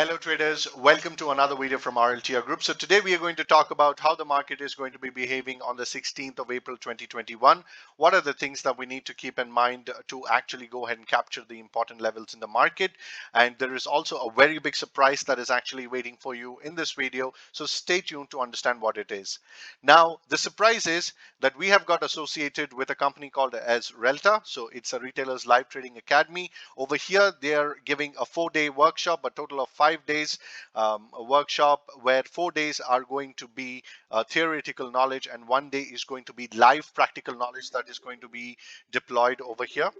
Hello traders, welcome to another video from RLTR Group. So today we are going to talk about how the market is going to be behaving on the 16th of April 2021. What are the things that we need to keep in mind to actually go ahead and capture the important levels in the market? And there is also a very big surprise that is actually waiting for you in this video. So stay tuned to understand what it is. Now, the surprise is that we have got associated with a company called as Relta. So it's a retailer's live trading academy. Over here, they are giving a 4-day workshop, a total of 5 days a workshop where 4 days are going to be theoretical knowledge and 1 day is going to be live practical knowledge that is going to be deployed over here.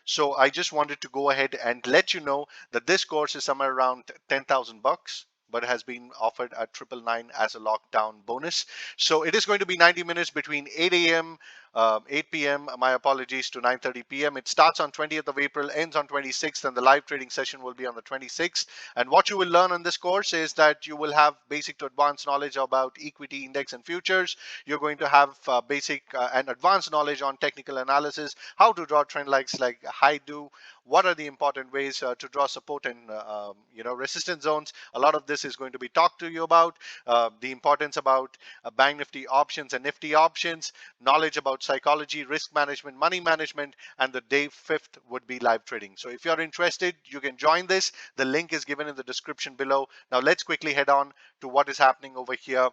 So I just wanted to go ahead and let you know that this course is somewhere around 10,000 bucks, but has been offered at 999 as a lockdown bonus. So it is going to be 90 minutes between 8 a.m. 8 p.m. My apologies to 9:30 p.m. It starts on 20th of April, ends on 26th, and the live trading session will be on the 26th. And what you will learn on this course is that you will have basic to advanced knowledge about equity, index, and futures. You're going to have basic and advanced knowledge on technical analysis, how to draw trend lines like high do, what are the important ways to draw support and resistance zones. A lot of this is going to be talked to you about the importance about bank nifty options and nifty options, knowledge about psychology, risk management, money management, and the day 5th would be live trading. So if you're interested, you can join this. The link is given in the description below. Now let's quickly head on to what is happening over here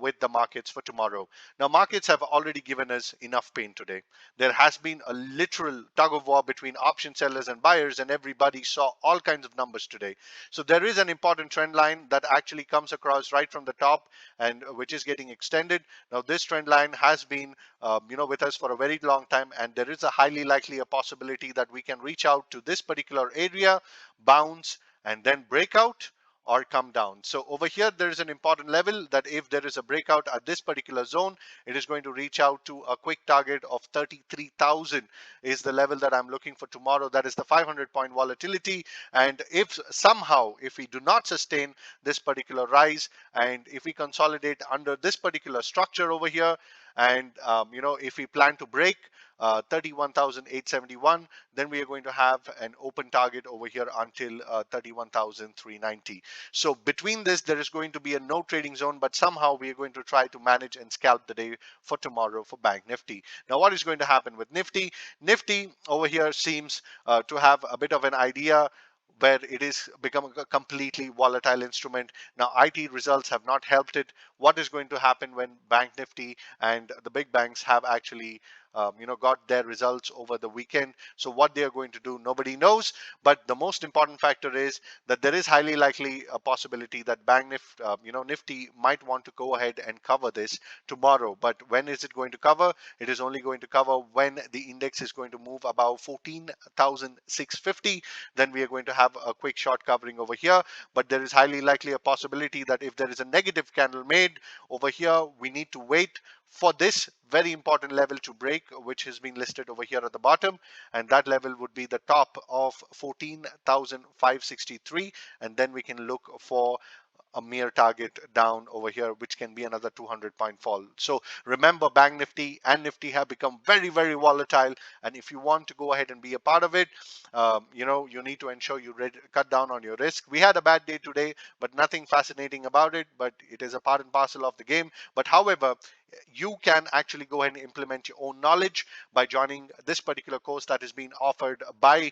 with the markets for tomorrow. Now markets have already given us enough pain today. There has been a literal tug of war between option sellers and buyers, and everybody saw all kinds of numbers today. So there is an important trend line that actually comes across right from the top and which is getting extended. Now this trend line has been with us for a very long time, and there is a highly likely a possibility that we can reach out to this particular area, bounce, and then break out or come down. So over here, there is an important level that if there is a breakout at this particular zone, it is going to reach out to a quick target of 33,000 is the level that I'm looking for tomorrow. That is the 500-point volatility. And if somehow, if we do not sustain this particular rise, and if we consolidate under this particular structure over here, and if we plan to break 31,871, then we are going to have an open target over here until 31,390. So between this, there is going to be a no trading zone, but somehow we are going to try to manage and scalp the day for tomorrow for Bank Nifty. Now, what is going to happen with Nifty? Nifty over here seems to have a bit of an idea where it is becoming a completely volatile instrument. Now, IT results have not helped it. What is going to happen when Bank Nifty and the big banks have actually got their results over the weekend? So what they are going to do, nobody knows. But the most important factor is that there is highly likely a possibility that Bank Nifty, Nifty might want to go ahead and cover this tomorrow. But when is it going to cover? It is only going to cover when the index is going to move about 14,650. Then we are going to have a quick short covering over here. But there is highly likely a possibility that if there is a negative candle made over here, we need to wait for this very important level to break, which has been listed over here at the bottom, and that level would be the top of 14,563, and then we can look for a mere target down over here, which can be another 200-point fall. So remember, Bank Nifty and Nifty have become very, very volatile, and if you want to go ahead and be a part of it, you need to ensure you cut down on your risk. We had a bad day today, but nothing fascinating about it, but it is a part and parcel of the game. But however, you can actually go ahead and implement your own knowledge by joining this particular course that is being offered by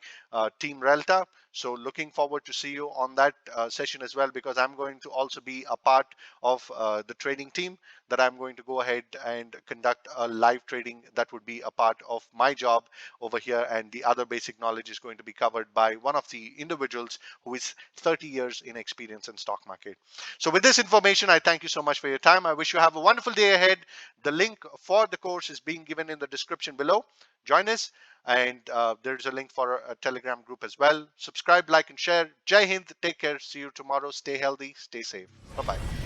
Team Relta. So looking forward to see you on that session as well, because I'm going to also be a part of the trading team that I'm going to go ahead and conduct a live trading that would be a part of my job over here, and the other basic knowledge is going to be covered by one of the individuals who is 30 years in experience in stock market. So with this information, I thank you so much for your time. I wish you have a wonderful day ahead. The link for the course is being given in the description below. Join us, and there's a link for a Telegram group as well. Subscribe, like, and share. Jai Hind. Take care. See you tomorrow. Stay healthy. Stay safe. Bye-bye.